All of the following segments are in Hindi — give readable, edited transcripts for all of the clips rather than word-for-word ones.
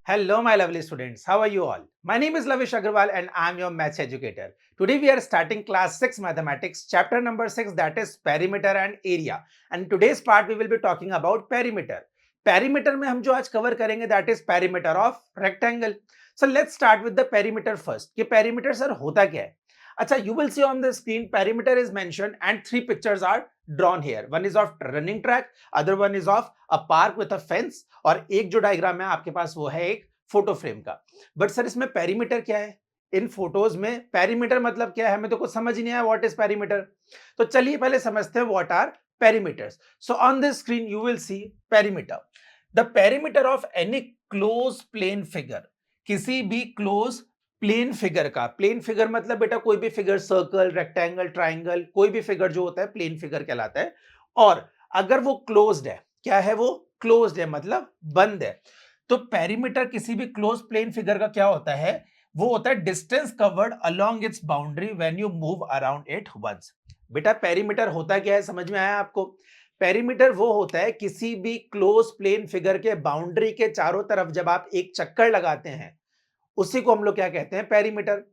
Hello, my lovely students. How are you all? My name is Lavish Agarwal and I am your maths educator. Today we are starting class 6 mathematics, chapter number 6, that is perimeter and area. And today's part we will be talking about perimeter. Perimeter में हम जो आज cover करेंगे that is perimeter of rectangle. So let's start with the perimeter first. कि perimeter sir होता क्या है? अच्छा, you will see on the screen perimeter is mentioned and three pictures are drawn here. One is of running track, other one is of a park with a fence और एक जो डायग्राम है आपके पास वो है एक फोटो फ्रेम का. बट सर इसमें पेरीमीटर क्या है? इन फोटोज में पेरीमीटर मतलब क्या है हमें तो कुछ समझ ही नहीं आया. What is perimeter? तो चलिए पहले समझते हैं what are perimeters. So on the screen you will see perimeter. The perimeter of any close plane figure, किसी भी क्लोज प्लेन फिगर का. प्लेन फिगर मतलब बेटा कोई भी फिगर, सर्कल, रेक्टेंगल, ट्राइंगल, कोई भी फिगर जो होता है प्लेन फिगर कहलाता है. और अगर वो क्लोज्ड है, क्या है वो? क्लोज्ड है मतलब बंद है. तो पेरीमीटर किसी भी क्लोज प्लेन फिगर का क्या होता है? वो होता है distance covered along its boundary when you move around it once. बेटा पेरीमीटर होता क्या है समझ में आया आपको? पेरीमीटर वो होता है किसी भी क्लोज प्लेन फिगर के बाउंड्री के चारों तरफ जब आप एक चक्कर लगाते हैं उसी को हम लोग क्या कहते हैं? पेरीमीटर.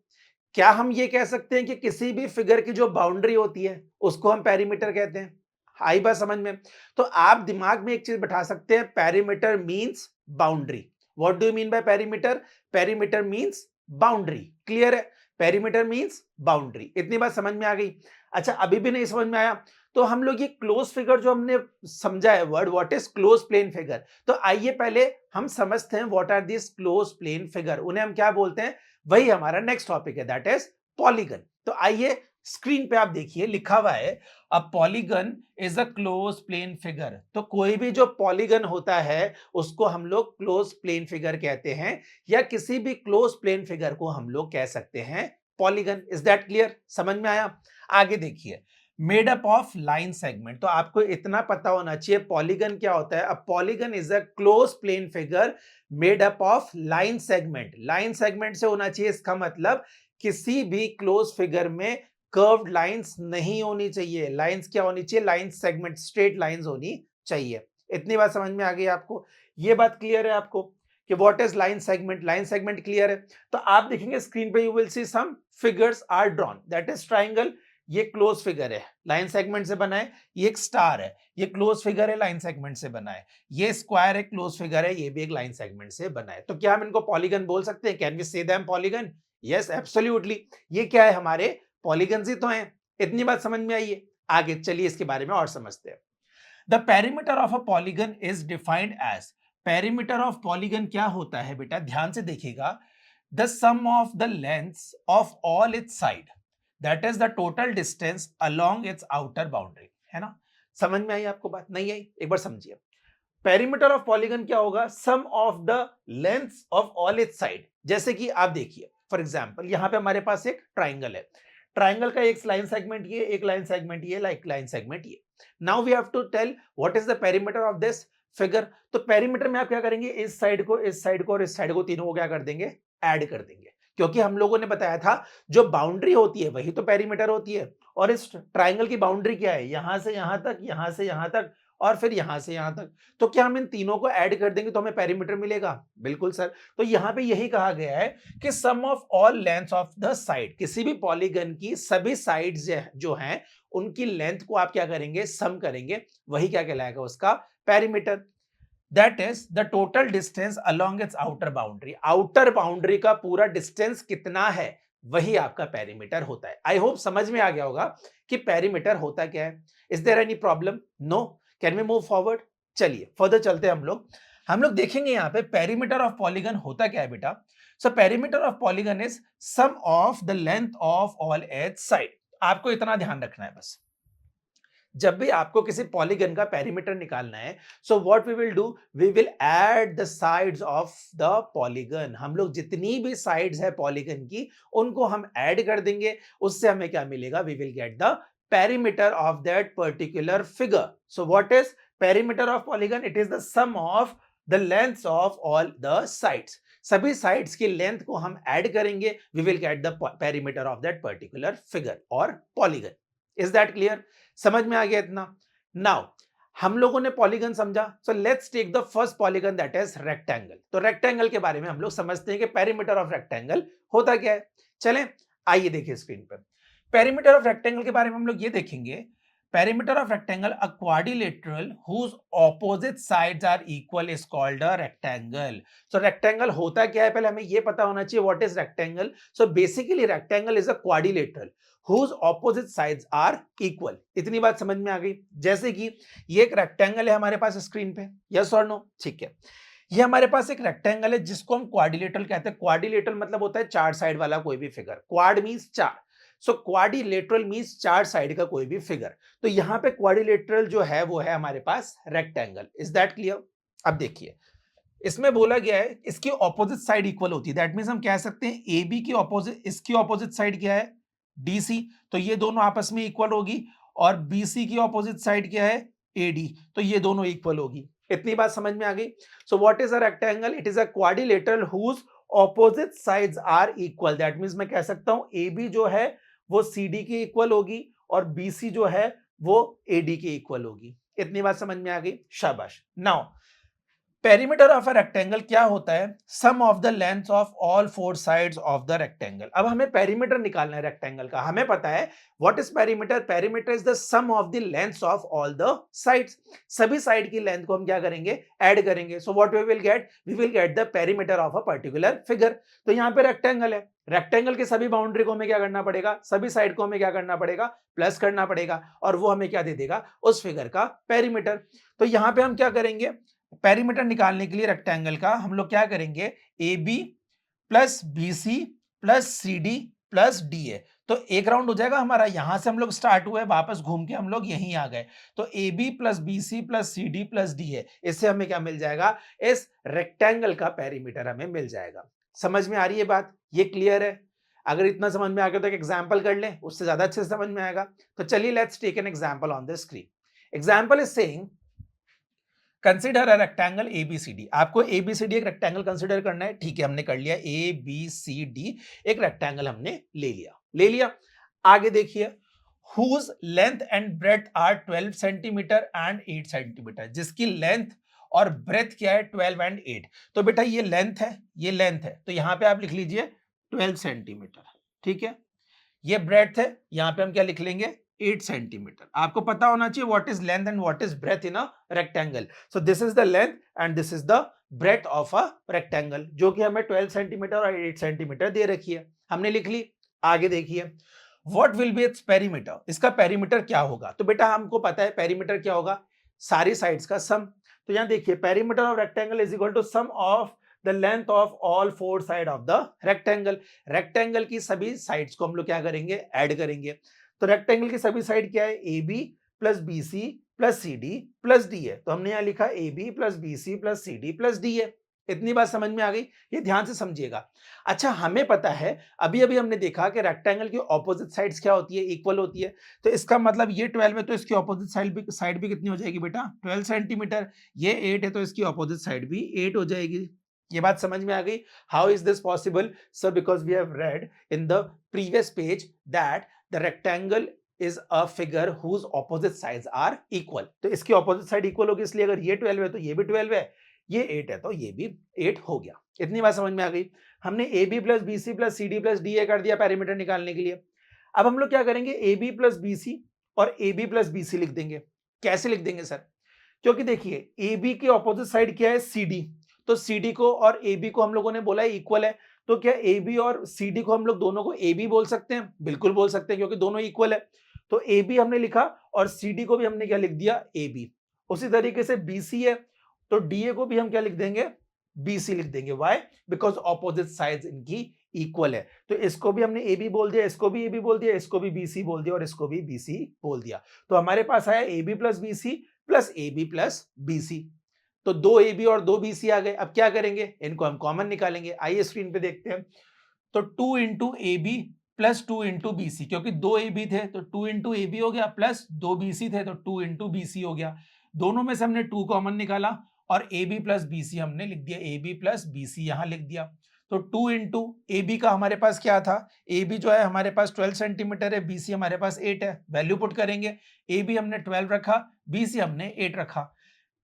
क्या हम ये कह सकते हैं कि किसी भी फिगर की जो बाउंड्री होती है उसको हम पेरीमीटर कहते हैं? आई बात समझ में? तो आप दिमाग में एक चीज बैठा सकते हैं, perimeter means boundary. What do you mean by perimeter? Perimeter means boundary. Clear है? Perimeter means boundary. इतनी बात समझ में आ गई? अच्छा, अभी भी नहीं समझ में आया तो हम लोग ये क्लोज फिगर जो हमने समझा है word, what is close plane figure, तो आइए पहले हम समझते हैं what are this close plane figure. उन्हें हम क्या बोलते हैं? वही हमारा नेक्स्ट टॉपिक है, दैट इज पॉलीगन. तो आइए स्क्रीन पे आप देखिए लिखा हुआ है a polygon is a close plane figure. तो कोई भी जो पॉलीगन होता है उसको हम लोग क्लोज प्लेन फिगर कहते हैं, या किसी भी क्लोज प्लेन फिगर को हम लोग कह सकते हैं पॉलीगन. Is that clear? समझ में आया? आगे देखिए, made up of line segment. तो आपको इतना पता होना चाहिए पॉलीगन क्या होता है. A polygon is a close plane figure made up of line segment. Line segment से होना चाहिए इसका मतलब किसी भी क्लोज फिगर में कर्व्ड लाइंस नहीं होनी चाहिए. लाइंस क्या होनी चाहिए? लाइन सेगमेंट, स्ट्रेट लाइंस होनी चाहिए. इतनी बात समझ में आ गई आपको? ये बात क्लियर है आपको कि what is line segment? Line segment clear है? तो आप देखेंगे स्क्रीन पे you will see some figures are drawn. That is triangle, ये क्लोज फिगर है, लाइन सेगमेंट से बना है. ये एक स्टार है, ये क्लोज फिगर है, लाइन सेगमेंट से बना है. ये स्क्वायर है, क्लोज फिगर है, ये भी एक लाइन सेगमेंट से बना है. तो क्या हम इनको पॉलीगन बोल सकते हैं? कैन वी से देम पॉलीगन? Yes, absolutely. ये क्या है? हमारे पॉलीगन्स ही तो हैं. इतनी बात समझ में आई है? आगे चलिए इसके बारे में और समझते हैं. The perimeter of a polygon is defined as. Perimeter of polygon क्या होता है बेटा? ध्यान से देखिएगा. The sum of the lengths of all its side, that is the total distance along its outer boundary. है ना? समझ में आई आपको बात? नहीं आई? एक बार समझिए. पेरीमीटर ऑफ पॉलीगन क्या होगा? Sum of the lengths of all its side. जैसे कि आप देखिए फॉर एग्जांपल यहां पे हमारे पास एक ट्राइंगल है. ट्राइंगल का एक लाइन सेगमेंट ये, एक लाइन सेगमेंट ये, लाइक लाइन सेगमेंट ये. Now we have to tell what is the perimeter of this figure. तो पेरीमीटर में आप क्या करेंगे? इस साइड को, इस साइड को और इस साइड को, तीनों को क्या कर देंगे? ऐड कर देंगे. क्योंकि हम लोगों ने बताया था जो बाउंड्री होती है वही तो पेरीमीटर होती है. और इस ट्राइंगल की बाउंड्री क्या है? यहां से यहां तक, यहां से यहां तक और फिर यहां से यहां तक. तो क्या हम इन तीनों को ऐड कर देंगे तो हमें पेरीमीटर मिलेगा? बिल्कुल सर. तो यहां पे यही कहा गया है कि sum of all length of the side, किसी भी पॉलीगन की सभी साइड्स जो हैं उनकी लेंथ को आप क्या करेंगे? सम करेंगे. वही क्या कहलाएगा? उसका perimeter. That is the total distance along its outer boundary. Outer boundary का पूरा डिस्टेंस कितना है वही आपका पेरीमीटर होता है. आई होप समझ में आ गया होगा कि पेरीमीटर होता क्या है. Is there any problem? No? Can we move forward? चलिए फर्दर चलते हैं हम लोग देखेंगे यहां पे पेरीमीटर ऑफ पॉलीगन होता क्या है बेटा. So perimeter of polygon is sum of the length of all edge side. आपको इतना ध्यान रखना है बस. जब भी आपको किसी पॉलीगन का पेरीमीटर निकालना है, so what we will do, we will add the sides of the polygon. हम लोग जितनी भी साइड्स है पॉलीगन की उनको हम ऐड कर देंगे. उससे हमें क्या मिलेगा? We will get the perimeter of that particular figure. So what is perimeter of polygon? It is the sum of the lengths of all the sides. सभी साइड्स की लेंथ को हम ऐड करेंगे. We will get the perimeter of that particular figure और पॉलीगन. Is that clear? समझ में आ गया इतना? नाउ हम लोगों ने पॉलीगन समझा, so let's take the first polygon that is rectangle. तो रेक्टेंगल के बारे में हम लोग समझते हैं कि पेरीमीटर ऑफ रेक्टेंगल होता क्या है। चलें आइए देखिए स्क्रीन पर। पेरीमीटर ऑफ रेक्टेंगल के बारे में हम लोग ये देखेंगे, perimeter of rectangle a quadrilateral whose opposite sides are equal is called a rectangle. So rectangle होता क्या है, पहले हमें ये पता होना चाहिए what is rectangle. So basically rectangle is a quadrilateral whose opposite sides are equal। इतनी बात समझ में आ गई। जैसे कि ये एक रेक्टेंगल है हमारे पास स्क्रीन पे, यस और नो, ठीक है। ये हमारे पास एक रेक्टेंगल है जिसको हम क्वाड्रिलेटरल कहते हैं। क्वाड्रिलेटरल मतलब होता है चार साइड वाला कोई भी फिगर। क्वाड मींस चार, सो क्वाड्रिलेटरल मींस चार साइड का कोई भी फिगर। तो यहां पे क्वाड्रिलेटरल जो है वो है हमारे पास रेक्टेंगल। Is that clear? अब देखिए इसमें बोला गया है इसकी ऑपोजिट साइड इक्वल होती है। दैट मींस हम कह सकते हैं ए बी की ऑपोजिट, इसकी ऑपोजिट साइड क्या है, DC। तो ये दोनों आपस में इक्वल होगी। और BC की ऑपोजिट साइड क्या है, AD। तो ये दोनों इक्वल होगी। इतनी बात समझ में आ गई। So what is a rectangle? It is a quadrilateral whose opposite sides are equal. That means मैं कह सकता हूं AB जो है वो CD की इक्वल होगी और BC जो है वो AD की इक्वल होगी। इतनी बात समझ में आ गई, शाबाश। Now perimeter of a rectangle क्या होता है? Sum of the length of all four sides of the rectangle. अब हमें पेरीमीटर निकालना है रेक्टेंगल का। हमें पता है what is perimeter. Perimeter is the sum of the lengths of all the sides. सभी साइड की लेंथ को हम क्या करेंगे, ऐड करेंगे। So what we will get, we will get the perimeter of a particular figure. तो यहाँ पे रेक्टेंगल है, रेक्टेंगल के सभी बाउंड्री को हमें क्या करना पड़ेगा, सभी साइड को हमें क्या करना पड़ेगा, प्लस करना पड़ेगा। और वो हमें क्या दे देगा, उस फिगर का पेरीमीटर। तो यहाँ पे हम क्या करेंगे, पेरीमीटर निकालने के लिए रेक्टेंगल का हम लोग क्या करेंगे, A B plus B C plus C D plus D A. तो एक राउंड हो जाएगा हमारा, यहां से हम लोग स्टार्ट हुए, वापस घूम के हम लोग यहीं आ गए। तो A B plus B C plus C D plus D A, इससे हमें क्या मिल जाएगा, इस रेक्टेंगल का पेरीमीटर हमें मिल जाएगा। समझ में आ रही है बात, ये क्लियर है? अगर इतना समझ में आ गया तो एक एग्जाम्पल कर लें, उससे ज्यादा अच्छे से समझ में आएगा। तो चलिए let's take an example on the screen. Example is saying consider a rectangle ABCD। आपको ABCD एक रेक्टेंगल कंसिडर करना है, ठीक है, हमने कर लिया। ABCD एक रेक्टेंगल हमने ले लिया। आगे देखिए, whose length and breadth are 12 centimetre and 8 centimetre. जिसकी लेंथ और ब्रेथ क्या है, 12 एंड 8। तो बेटा ये लेंथ है, ये लेंथ है, तो यहां पे आप लिख लीजिए 12 सेंटीमीटर, ठीक है। ये ब्रेथ है, यहां पे हम क्या लिख लेंगे, 8 सेंटीमीटर। आपको पता होना चाहिए what is length and what is breadth in a rectangle. So this is the length and this is the breadth of a rectangle, जो कि हमें 12 सेंटीमीटर और 8 सेंटीमीटर दे रखी है, हमने लिख ली। आगे देखिए, what will be its perimeter. इसका पेरीमीटर क्या होगा? तो बेटा हमको पता है पेरीमीटर क्या होगा, सारी साइड्स का सम। तो यहां देखिए, perimeter of rectangle is equal to sum of the length of all four side of the rectangle. Rectangle की सभी साइड्स को हम लोग क्या करेंगे, ऐड करेंगे। तो रेक्टेंगल की सभी साइड क्या है, A B plus B C plus C D plus D है। तो हमने यहां लिखा A B plus B C plus C D plus D है। इतनी बात समझ में आ गई, ये ध्यान से समझिएगा। अच्छा, हमें पता है, अभी अभी हमने देखा कि रेक्टेंगल की ऑपोजिट साइड्स क्या होती है, इक्वल होती है। तो इसका मतलब ये 12 है तो इसकी ऑपोजिट साइड भी कितनी हो जाएगी बेटा, 12 सेंटीमीटर। ये 8 है तो इसकी ऑपोजिट साइड भी 8 हो जाएगी। ये बात समझ में आ गई? How is this possible? Sir because we have read in the previous page that the rectangle is a figure whose opposite sides are equal. तो इसकी ऑपोजिट साइड इक्वल होगी, इसलिए अगर ये 12 है तो ये भी 12 है, ये 8 है तो ये भी 8 हो गया। इतनी बात समझ में आ गई। हमने A B plus B C plus C D plus D A कर दिया पेरीमीटर निकालने के लिए। अब हम लोग क्या करेंगे, A B plus B C और A B plus B C लिख देंगे। कैसे लिख देंगे सर? क्योंकि देखिए ए बी की ऑपोजिट साइड क्या है, सी डी। तो सी डी को और ए बी को हम लोगों ने बोला है इक्वल है। तो क्या ए बी और सी डी को हम लोग दोनों को ए बी बोल सकते हैं? बिल्कुल बोल सकते हैं, क्योंकि दोनों इक्वल है। तो ए बी हमने लिखा और सी डी को भी हमने क्या लिख दिया, ए बी। उसी तरीके से बी सी है तो डी ए को भी हम क्या लिख देंगे, बी सी लिख देंगे। वाई? बिकॉज ऑपोजिट साइड्स इनकी इक्वल है। तो इसको भी हमने ए बी बोल दिया, इसको भी ए बी बोल दिया, इसको भी बी सी बोल दिया और इसको भी बी सी बोल दिया। तो हमारे पास आया A B plus B C plus A B plus B C. तो दो ए बी और दो बी सी आ गए। अब क्या करेंगे, इनको हम कॉमन निकालेंगे। आइए स्क्रीन पे देखते हैं। तो 2 into A B plus 2 into B C, क्योंकि दो ए बी थे तो 2 इंटू ए बी हो गया, प्लस दो बी सी थे तो 2 इंटू बी सी हो गया। दोनों में से हमने 2 कॉमन निकाला और A B plus B C हमने लिख दिया, A B plus B C यहां लिख दिया। तो 2 इंटू ए बी का हमारे पास क्या था, ए बी जो है हमारे पास 12 सेंटीमीटर है, बी सी हमारे पास 8 है, वैल्यू पुट करेंगे, ए बी हमने 12 रखा, बी सी हमने 8 रखा,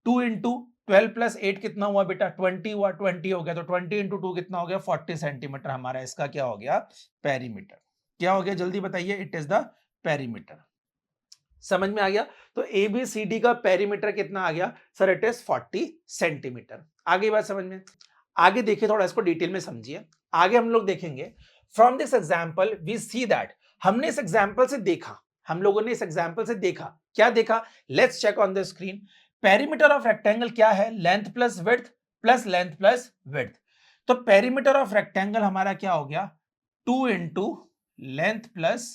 2 इंटू 12 प्लस 8 कितना हुआ बेटा, 20 हुआ, 20 हो गया, तो 20 इंटू 2 कितना हो गया, 40 सेंटीमीटर हमारा इसका क्या हो गया, पेरीमीटर। क्या हो गया जल्दी बताइए, इट इज द पेरीमीटर। समझ में आ गया। तो ए बी सी डी का पेरीमीटर कितना आ गया सर, इट इज 40 सेंटीमीटर। आगे बात समझ में, आगे देखिए, थोड़ा इसको डिटेल में समझिए। आगे हम लोग देखेंगे, from this example we see that, हमने इस एग्जाम्पल से देखा, हम लोगों ने इस एग्जाम्पल से देखा, क्या देखा, let's check on the screen. Perimeter of rectangle क्या है, length plus width plus length plus width. तो पेरीमीटर ऑफ रेक्टेंगल हमारा क्या हो गया, 2 इंटू लेंथ प्लस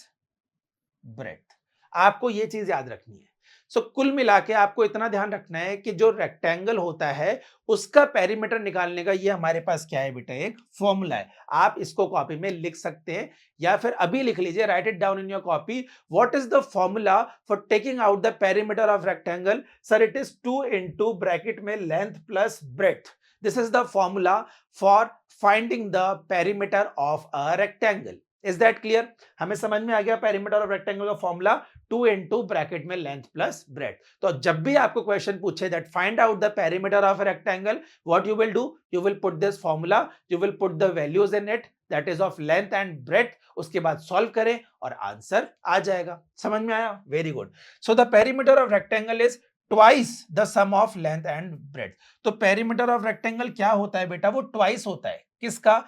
ब्रेथ। आपको ये चीज याद रखनी है। सो कुल मिला के आपको इतना ध्यान रखना है कि जो रेक्टेंगल होता है उसका पेरीमीटर निकालने का ये हमारे पास क्या है बेटा, एक फॉर्मूला है। आप इसको कॉपी में लिख सकते हैं या फिर अभी लिख लीजिए, write it down in your copy. What is the formula for taking out the perimeter of rectangle, sir it is 2 into bracket में length plus breadth. This is the formula for finding the perimeter of a rectangle. Is that clear? हमें समझ में आ गया पेरीमीटर ऑफ रेक्टेंगल का फॉर्मूला 2 इंटू ब्रैकेट में लेंथ प्लस ब्रेथ। तो जब भी आपको क्वेश्चन पूछे that find out the perimeter of rectangle, what you will do, you will put this formula, you will put the values in it, that is of length and breadth, उसके बाद सॉल्व करें और आंसर आ जाएगा। समझ में आया? Very good. So the perimeter of rectangle is twice the sum of length and breadth. तो पेरीमीटर ऑफ रेक्टेंगल क्या होता है बेटा, वो ट्वाइस होता है किसका,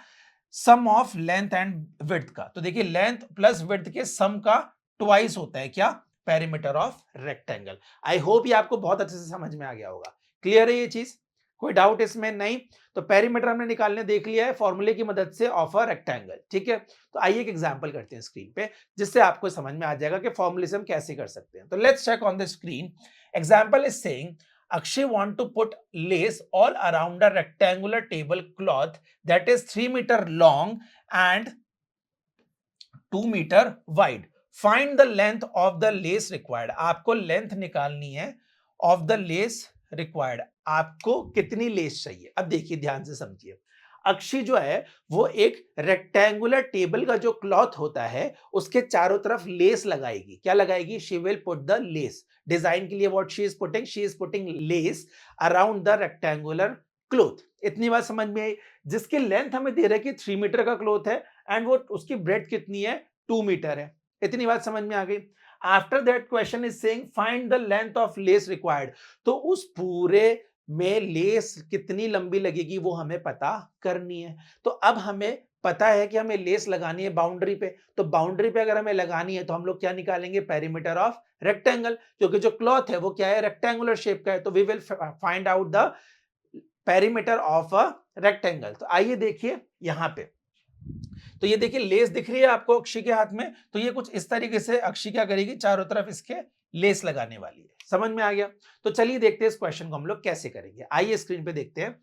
sum of length and width का। तो देखिए लेंथ प्लस विड्थ के सम का ट्वाइस होता है क्या, perimeter of rectangle. I hope ये आपको बहुत अच्छे से समझ में आ गया होगा। क्लियर है ये चीज, कोई डाउट इसमें नहीं? तो पेरीमीटर हमने निकालने देख लिया है फॉर्मूले की मदद से ऑफ अ रेक्टेंगल। ठीक है, तो आइए एक एग्जांपल करते हैं स्क्रीन पे, जिससे आपको समझ में आ जाएगा कि फॉर्मूले से हम कैसे कर सकते हैं। तो let's check on the screen. Example is saying Akshay want to put lace all around a rectangular tablecloth that is 3 meter long and 2 meter wide. Find the length of the lace required. आपको लेंथ निकालनी है of the lace required. आपको कितनी लेस चाहिए? अब देखिए ध्यान से समझिए। अक्षी जो है वो एक रेक्टेंगुलर टेबल का जो क्लॉथ होता है उसके चारों तरफ लेस लगाएगी। क्या लगाएगी? She will put the less. Design के लिए what she is putting, she is putting less around the rectangular cloth. इतनी बात समझ में आई? जिसकी लेंथ हमें दे रहा है कि 3 मीटर का क्लोथ है एंड वो उसकी ब्रेथ कितनी है, 2 मीटर है। इतनी बात समझ में आ गई। After that question is saying find the length of less required. तो उस पूरे में लेस कितनी लंबी लगेगी वो हमें पता करनी है। तो अब हमें पता है कि हमें लेस लगानी है बाउंड्री पे, तो बाउंड्री पे अगर हमें लगानी है तो हम लोग क्या निकालेंगे, पेरीमीटर ऑफ रेक्टेंगल, क्योंकि जो क्लॉथ है वो क्या है, रेक्टेंगुलर शेप का है। तो we will find out the perimeter of a rectangle. तो आइए देखिए यहां पे, तो ये देखिए लेस दिख रही है आपको अक्षी के हाथ में, तो ये कुछ इस तरीके से अक्षी क्या करेगी, चारों तरफ इसके लेस लगाने वाली है। समझ में आ गया? तो चलिए देखते हैं इस क्वेश्चन को हम लोग कैसे करेंगे। आइए स्क्रीन पे देखते हैं।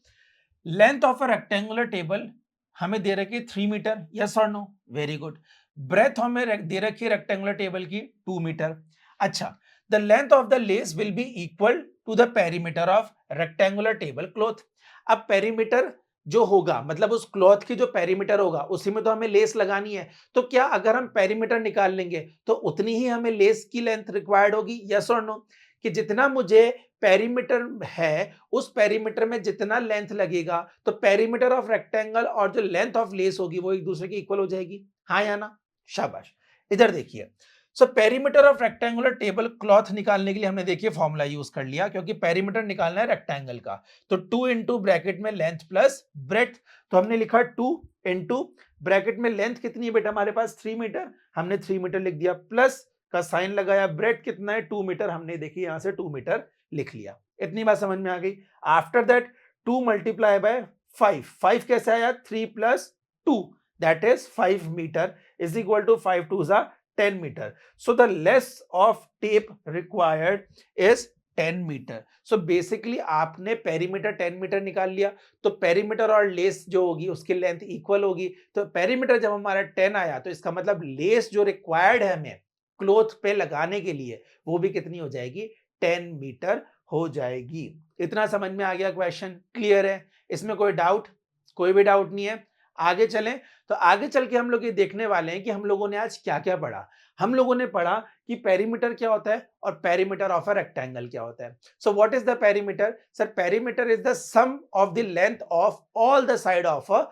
Length of a rectangular table हमें दे रखी है 3 मीटर, यस और नो, वेरी गुड। ब्रेथ हमें दे रखी है रेक्टेंगुलर टेबल की 2 मीटर। अच्छा, the length of the lace will be equal to the perimeter of rectangular table cloth. अब पेरीमीटर जो होगा, मतलब उस क्लॉथ की जो पेरीमीटर होगा उसी में तो हमें लेस लगानी है। तो क्या अगर हम पेरीमीटर निकाल लेंगे तो उतनी ही हमें लेस की लेंथ रिक्वायर्ड होगी, यस और नो? कि जितना मुझे पेरीमीटर है उस पेरीमीटर में जितना लेंथ लगेगा तो पेरीमीटर ऑफ रेक्टेंगल और जो लेंथ ऑफ लेस होगी वो एक दूसरे की इक्वल हो जाएगी, हाँ या ना? शाबाश। इधर देखिए, सो perimeter of rectangular table cloth निकालने के लिए हमने देखिए फॉर्मूला यूज कर लिया, क्योंकि पेरीमीटर निकालना है रेक्टेंगल का। तो 2 इंटू ब्रैकेट में लेंथ प्लस ब्रेथ, तो हमने लिखा 2 इंटू ब्रैकेट में लेंथ कितनी है बेटा हमारे पास, 3 मीटर, हमने 3 मीटर लिख दिया, प्लस का साइन लगाया, ब्रेथ कितना है 2 मीटर, हमने देखिए यहां से 2 मीटर लिख लिया। इतनी बात समझ में आ गई। आफ्टर दैट 2 मल्टीप्लाई बाय 5, 5 कैसे आया, 3 plus 2 that is 5 metre is equal to 5 2 जा 10 meter. So the length of tape required is 10 metre. So basically आपने पेरीमीटर 10 मीटर निकाल लिया, तो पेरीमीटर और लेस जो होगी उसकी लेंथ इक्वल होगी। तो पेरीमीटर जब हमारा 10 आया तो इसका मतलब लेस जो रिक्वायर्ड है हमें क्लोथ पे लगाने के लिए वो भी कितनी हो जाएगी, 10 मीटर हो जाएगी। इतना समझ में आ गया? क्वेश्चन क्लियर है? इसमें कोई डाउट? कोई भी डाउट नहीं है? आगे चलें तो आगे चल के हम लोग ये देखने वाले हैं कि हम लोगों ने आज क्या क्या पढ़ा। हम लोगों ने पढ़ा कि पेरीमीटर क्या होता है और पेरीमीटर ऑफ अ रेक्टेंगल क्या होता है। So what is the perimeter? Sir perimeter is the sum of the length of all the side of a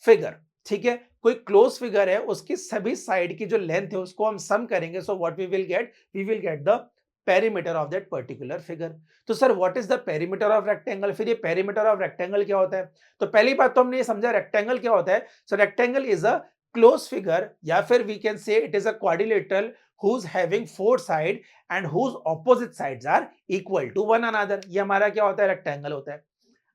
figure. ठीक है, कोई क्लोज फिगर है उसकी सभी साइड की जो लेंथ है उसको हम सम करेंगे। So what we will get the perimeter of that particular figure. तो sir what is the perimeter of rectangle? फिर ये पेरीमीटर ऑफ रेक्टेंगल क्या होता है? तो पहली बात तो हमने ये समझा रेक्टेंगल क्या होता है। सो rectangle is a close figure या फिर we can say it is a quadrilateral who's having four side and whose opposite sides are equal to one another। ये हमारा क्या होता है? रेक्टेंगल होता है।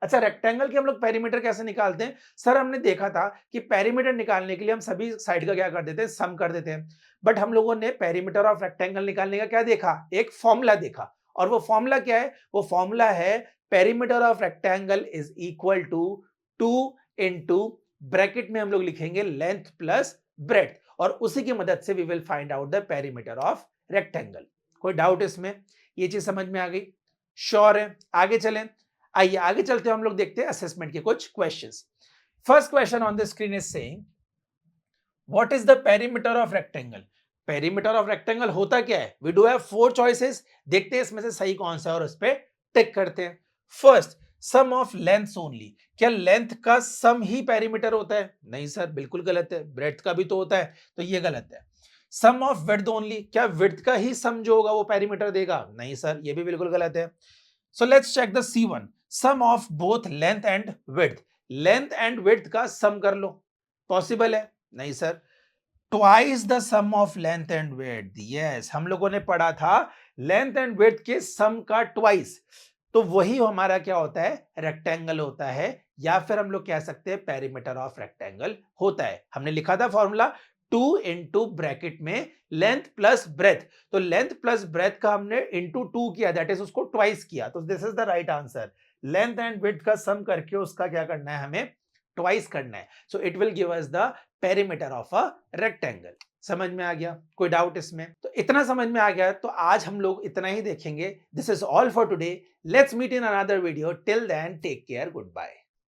अच्छा, रेक्टेंगल के हम लोग पेरीमीटर कैसे निकालते हैं? सर हमने देखा था कि पेरीमीटर निकालने के लिए हम सभी साइड का क्या कर देते हैं? सम कर देते हैं। बट हम लोगों ने पेरीमीटर ऑफ रेक्टेंगल निकालने का क्या देखा? एक फॉर्मूला देखा। और वो फॉर्मूला क्या है? वो फॉर्मूला है perimeter of rectangle is equal to 2 into bracket में हम लोग लिखेंगे लेंथ प्लस ब्रेथ, और उसी की मदद से we will find out the perimeter of rectangle. कोई डाउट इसमें? ये चीज समझ में आ गई? श्योर है? आगे चलें। आइए आगे चलते हैं, हम लोग देखते हैं असेसमेंट के कुछ questions. First question on the screen is saying what is the perimeter of rectangle? Perimeter of rectangle होता क्या है? वी डू हैव 4 चॉइसेस, देखते हैं इसमें से सही कौन सा है और उस पे टिक करते हैं। First, sum of lengths only. क्या लेंथ का सम ही पेरीमीटर होता है? नहीं सर, बिल्कुल गलत है। ब्रेड्थ का भी तो होता है, तो ये गलत है। Sum of width only. क्या विड्थ का ही सम जो होगा वो पेरीमीटर देगा? नहीं सर, ये भी बिल्कुल गलत है। So let's check the C1, sum of both length and width. Length and width का सम कर लो, पॉसिबल है? नहीं sir. Twice the sum of length and width. Yes, हम लोगों ने पढ़ा था लेंथ एंड विड्थ के सम का ट्वाइस, तो वही हमारा क्या होता है? रेक्टेंगल होता है, या फिर हम लोग कह सकते हैं पेरीमीटर ऑफ रेक्टेंगल होता है। हमने लिखा था फॉर्मूला 2 इंटू ब्रैकेट में लेंथ प्लस ब्रेथ, तो लेंथ प्लस ब्रेथ का हमने इंटू 2 किया, दैट इज उसको ट्वाइस किया, तो this is the right answer. Length and width का सम करके उसका क्या करना है? हमें ट्वाइस करना है। So it will give us the perimeter of a rectangle. समझ में आ गया? कोई डाउट इसमें? तो इतना समझ में आ गया तो आज हम लोग इतना ही देखेंगे। This is all for today. Let's meet in another video. Till then take care, good bye.